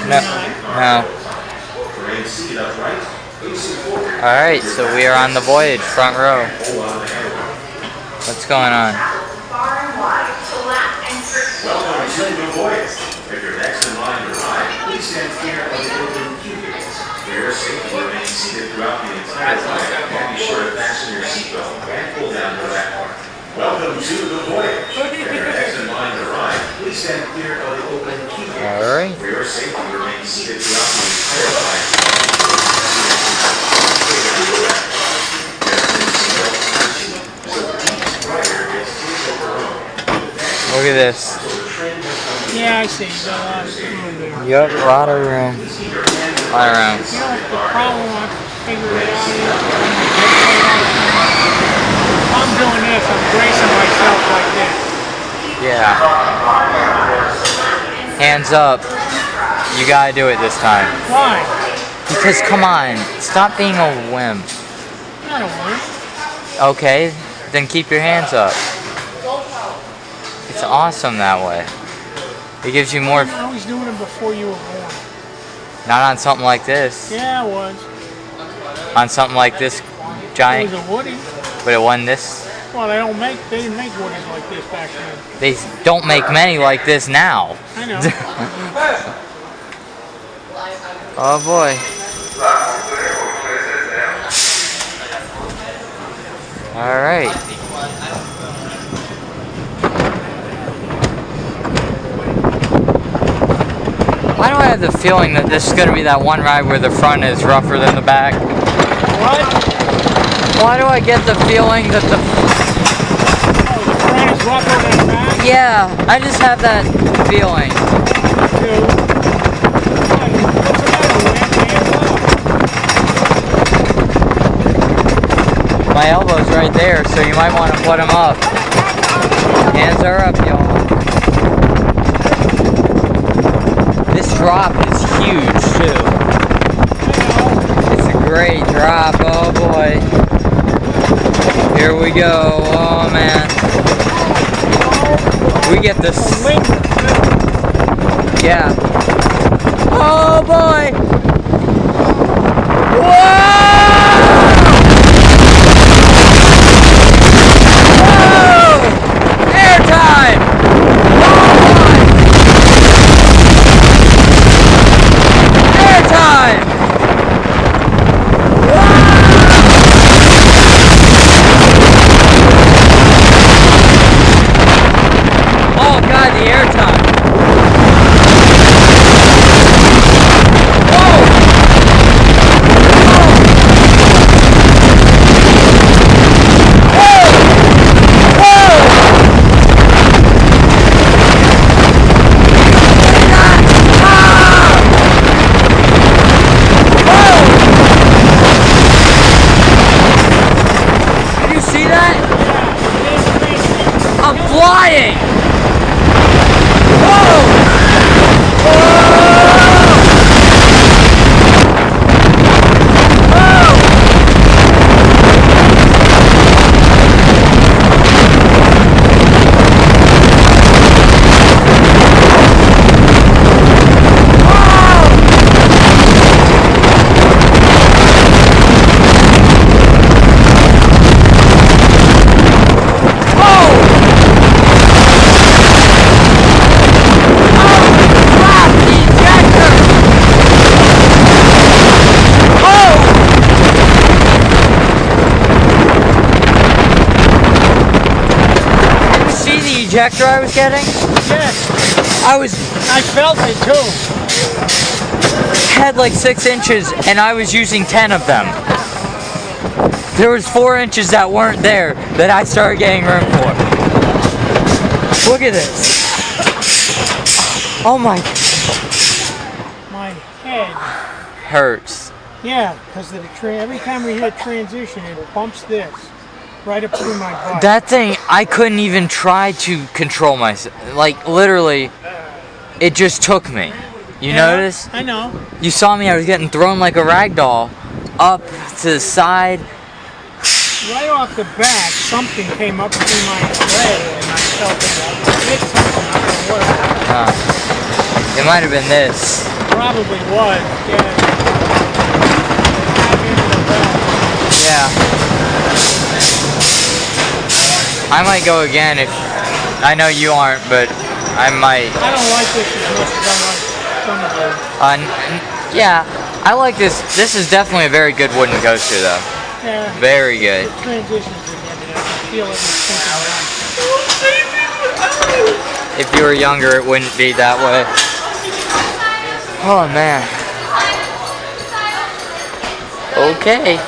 No. No. Alright, so we are on the voyage, front row. What's going on? Welcome to the voyage. If you're next in line to ride, please stand clear of the open queue gates. For your safety, remain seated throughout the entire flight, and be sure to fasten your seatbelt and pull down your back part. Welcome to the voyage. If you're next in line to ride, please stand clear of the open queue gates. Alright. For your safety, remain seated throughout the entire flight. Look at this. Yeah, I see. There's a lot of room there. Yup, a lot of room. A lot of room. You know what the problem I figured it out is? If I'm doing this, I'm bracing myself like this. Yeah. Hands up. You gotta do it this time. Why? Because, come on, stop being a wimp. I'm not a wimp. Okay, then keep your hands up. It's awesome that way. It gives you more. I was doing it before you were born. Not on something like this. Yeah, it was. On something like this giant. It was a Woody. But it wasn't this. Well, they didn't make Woodies like this back then. They don't make many like this now. I know. Oh boy. Alright. Why do I have the feeling that this is going to be that one ride where the front is rougher than the back? What? Why do I get the feeling that the front is rougher than the back? Yeah, I just have that feeling. My elbow's right there, so you might want to put them up. Hands are up, y'all. This drop is huge, too. It's a great drop, oh boy. Here we go, oh man. We get this. Yeah. Oh boy! Whoa! Airtime! Airtime! Oh god, the airtime! Flying! Whoa! Ejector I was getting? Yes. I felt it too. Had like 6 inches and I was using 10 of them. There was 4 inches that weren't there that I started getting room for. Look at this. Oh my. My head hurts. Yeah, because every time we hit transition it bumps this. Right up through my butt. That thing, I couldn't even try to control myself. Like, literally, it just took me. You notice? I know. You saw me, I was getting thrown like a rag doll. Up to the side. Right off the bat, something came up through my leg, and I felt it hit something. I don't know what. It might have been this. Probably was, yeah. Yeah. I might go again if I know you aren't, but I might. I don't like this as much as I like some of those. Yeah, I like this. This is definitely a very good wooden coaster, though. Yeah. Very good. The transitions are good. I can feel it sinking around. If you were younger, it wouldn't be that way. Oh man. Okay.